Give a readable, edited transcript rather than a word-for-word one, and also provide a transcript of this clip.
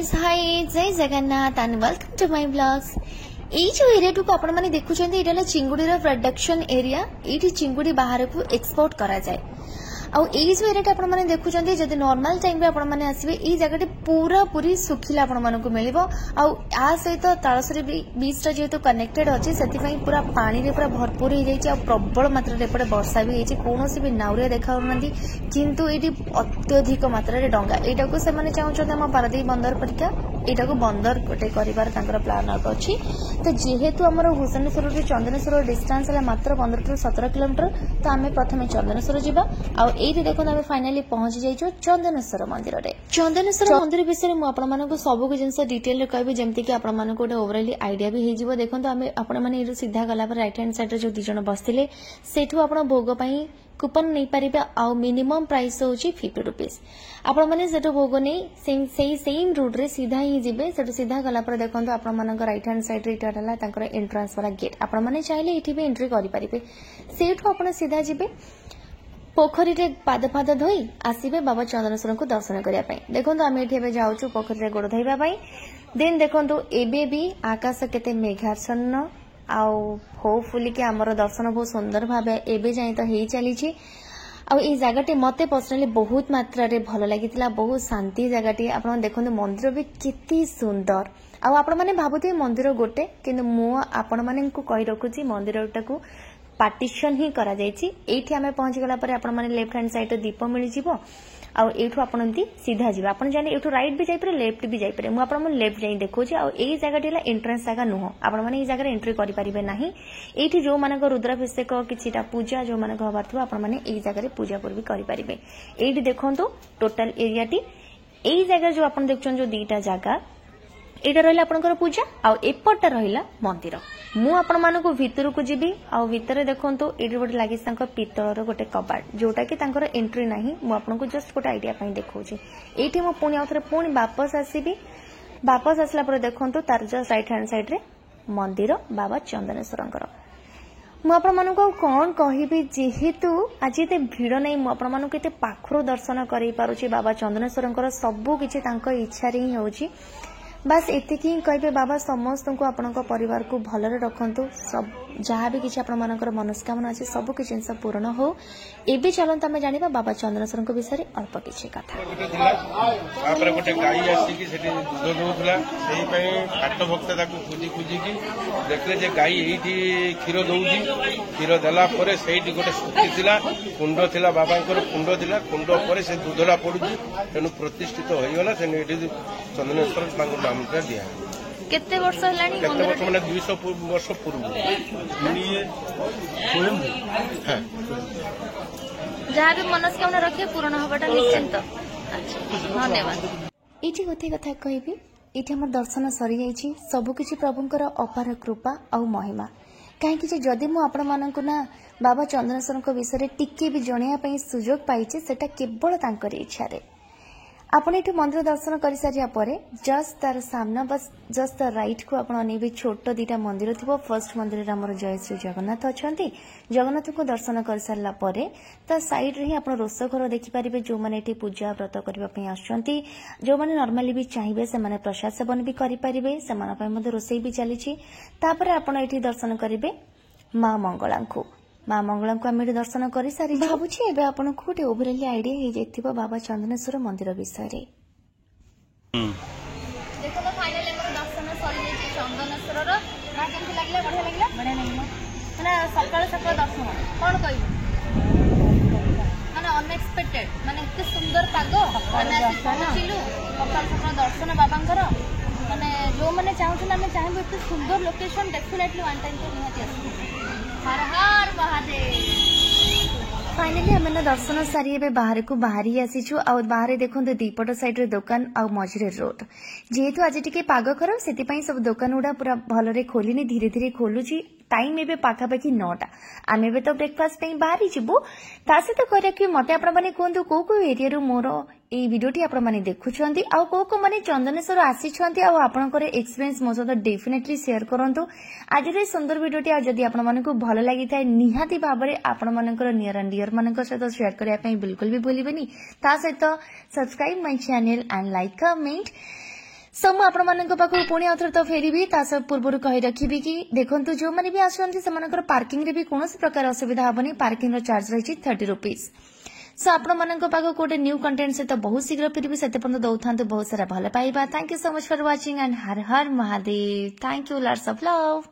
Friends, hi, जय Jagannath and welcome to my blogs. ये जो एरिया को आपण माने देखुछन्ती एटा ना चिंगुडी रो प्रोडक्शन एरिया। एठी चिंगुडी बाहर को एक्सपोर्ट करा जाए। आउ एई जो एरिया आपण माने देखुछन्ती जदि नॉर्मल टाइम पे आपण माने आसीबे ई जगह पूरा पूरी सुखिला आपण मानकु मिलिबो। आउ आ सहित तालसरी बीच रा जेतो कनेक्टेड अछि सेति पई पूरा पानी रे पूरा भरपूर हो जाइछि। आ प्रबल मात्रा रे पड़े वर्षा भी होइछि। कोनोसी भी नाउरिया देखा होनंदी किंतु एटी अत्यधिक मात्रा रे डंगा एटा को से माने चाहउछन्ते हम पारादीप बंदर परिका एटा को बंदर कोटे करिवार तांकर प्लान अछि। तो जेहेतु हमर भुवनेश्वर रे चंदनेश्वर डिस्टेंस है मात्र 15 टू 17 किलोमीटर। तो आमे प्रथमे चंदनेश्वर जिबा। आ एठी देखो आमे फाइनली पहुंच जाइछो चंदनेश्वर मंदिर रे। चंदनेश्वर मंदिर विषय मु आपण मानको सब को जिंस डिटेल रे कहबी जेमति कि आपण मानको ओटे ओवरऑली आईडिया भी हे जिवो। देखो आमे आपण माने एरो सीधा गला पर राइट हैंड साइड रे जो दि जण बसथिले सेठु आपण भोग पई कूपन नहीं पारिबे। आ मिनिमम प्राइस होची 50 रुपीस। आपण माने सेटो भोग नहीं सेम रूट रे सीधा ही जिबे। सेटो सीधा गला पर देखंतो आपण मानक राइट हैंड साइड रे टाला तांकर एंट्रेंस वाला गेट। आपण माने चाहिले एठी भी एंट्री करि पारिबे। सेठु आपण सीधा जिबे पोखरी रे पाद पाद धोई आसीबे बाबा चंदनेश्वर को दर्शन करिया पई। देखंतो आमे एठी बे जाउछु पोखरी रे गोड़ धोइबा पई। देन देखंतो एबे भी आकाश केते मेघाच्छन्न आउ होपफुली कि हमर दर्शन बहुत सुंदर भाबे एबे जाई तो हेई चली छी। आ ई जगहटी मते पर्सनली बहुत मात्रा रे भलो लागितिला। बहुत शांति जगहटी। आपण देखंतो मंदिर भी किति सुंदर। आ आपण माने भाबुते मंदिर गोटे किंतु मु आपण माने को कहि रखुची मंदिरटा को पार्टीशन ही करा जायछि। एठी हमें पहुंच गला पर आपण माने लेफ्ट हैंड साइड दीप मिलि जिवो। आ एठु आपण सीधा जिबा। आपण जाने एठु राइट भी जाई पारे लेफ्ट भी जाई पारे। मु आपण मन लेफ्ट जाई देखोछि। आ एई जगहटी ला एंट्रेंस जगह नुह। आपण माने एई जगह एंट्री करि परिबे नाही। एठी जो मानक रुद्राभिषेक किछिटा पूजा जो मानक हबार थबो आपण माने एई जगह रे पूजा भी करि परिबे। एठी देखंतु टोटल एरियाटी एई जगह जो आपण देखछन जो दीटा जगह एटा रहिला आपनकर पूजा आ एपटा रहिला मंदिर। मु आपण मानको भितर को जिबी। आ भितर देखंतु एठी गोटे लागि संक पितळर गोटे कबाट जोटा कि तांकर एंट्री नाही। मु आपनको जस्ट गोटे आईडिया पई देखौछि। एठी मु पुणी आउथरे पुणी वापस आसीबी। वापस आसला पर देखंतु तार जस्ट राइट हैंड साइड रे मंदिर बाबा चंदनेश्वरंकर। मु आपण मानको कोन कहिबी जेहेतु आज एते भीड़ नै मु आपण मानको एते पाखरो दर्शन करि पारुछि। बाबा चंदनेश्वरंकर सब किछि तांको इच्छा रे ही होछि। बस एतिक ही कहबे बाबा समस्त को आपनक परिवार को भलरे रखंतु। सब जहाँ भी किसी आपण मानकर मनस्कामना अछि सब किछि जिंस पूर्ण हो। एबे चलंत हमें जानिबा बाबा चंदनेश्वर को विषय अल्प किछि कथा। आपरे गोटे गाई आसी कि सेठी दूध दोउथला सेही पई काट भक्त ताकू पूजी पूजी कि देखले जे गाई एठी क्षीर दोउजी। क्षीर देला परे सेठी गोटे सुखी थिला कुंड थिला बाबांकर कुंड थिला। कुंड परे से दूधला पडुजी तेनु प्रतिष्ठित होई गला। से एठी चंदनेश्वर तांको नामटा दिया। केते वर्ष हलानी केते वर्ष माने 200 वर्ष पूर्व जहाँ भी मनस्कामना रखे पूर्ण हबाटा निश्चिंत। अच्छा, धन्यवाद। एठी गोटे कथा कहबी। एठी हमर दर्शन सरी जाइछि। सब किछि प्रभुंकर अपार कृपा आ महिमा। कहीं जदि मु आपण मानकु ना बाबा चंदनेश्वर को विषय टिके भी जणिया पई सुजोग पाइछि सेटा केवल तांकर इच्छा रे। आपण एठु मंदिर दर्शन कर सारिया परे जस्ट तार सामना बस जस्ट राइट को आपण अनेबे छोट दीटा मंदिर थिबो। फर्स्ट मंदिर रे हमर जय श्री जगन्नाथ अछंती। जगन्नाथ को दर्शन कर सारला परे ता साइड रे ही आपण रोष घर देखि परिबे। जो माने एठी पूजा व्रत करबा पई आछंती जो माने नॉर्मली भी चाहिबे से माने प्रसाद सेवन भी करि परिबे। से माने पई मधे रोसई भी चलीछि। तापरे आपण एठी दर्शन करिबे मां मंगलांकु। मां मंगला को आमे दर्शन कर सारी भावुछि। एबे आपन को गोटे ओवरऑल आईडिया हे जेथिबो बाबा चंदनेश्वर मंदिर विषय रे। देखो तो फाइनली हमर दर्शन सरी जे चंदनेश्वर रो ना केमति लागले? बढ़िया लागला माने सकाळ सकाळ दर्शन कोन कहबो माने अनएक्सपेक्टेड माने एते सुंदर पागो माने पहुंचिलु सकाळ सकाळ दर्शन बाबांकर माने जो माने चाहू ना चाहबो एते सुंदर लोकेशन डेफिनेटली वन टाइम तो निहाती आसी। हर हर महादेव। फाइनली हमें दर्शन सारी एबे बाहर को बाहरी आसीछु। आ बाहर देखंतु दीपट साइड रे दुकान आ मझरे रोड जेहेतु आज टिके पाग खराब सेति पई सब दुकान उडा पूरा भलरे खोलिनी धीरे धीरे खोलुची। टाइम एबे पाखापाखि 9टा। आमे बे तो ब्रेकफास्ट पई बाहरी जिबो। ता सहित करे कि मते आपण माने कोंतु को एरिया रो मोर ए वीडियोटी आपण माने देखुछंती आ को माने चंदनेश्वर आसीछंती आ आपनकर एक्सपीरियंस मो सहित डेफिनेटली शेयर करंतु। आज रे सुंदर वीडियोटी आ जदी आपण माने को भलो लागि थाए निहाती भाबरे आपण मानकर नियर एंड डियर मानकर सहित शेयर करिया पई बिल्कुल भी भूलिबेनी। ता सहित subscribe my channel and like comment. So मु आपण मानक पाखु पुणी आउथर तो फेरिबी ता सब पूर्व कहि रखिबी कि देखंतु जो माने भी आसुंती सेमानकर पार्किंग रे भी कोनोसी प्रकार असुविधा हबनी पार्किंग रो चार्ज रही 30 रुपीस सो आपण मानक पाखु कोटे न्यू कंटेंट से तो बहुत शीघ्र फेरिबी सेते पन दउथांतु बहुत सारा भले पाइबा thank you so much for watching and Har Har Mahadev thank you lots of love.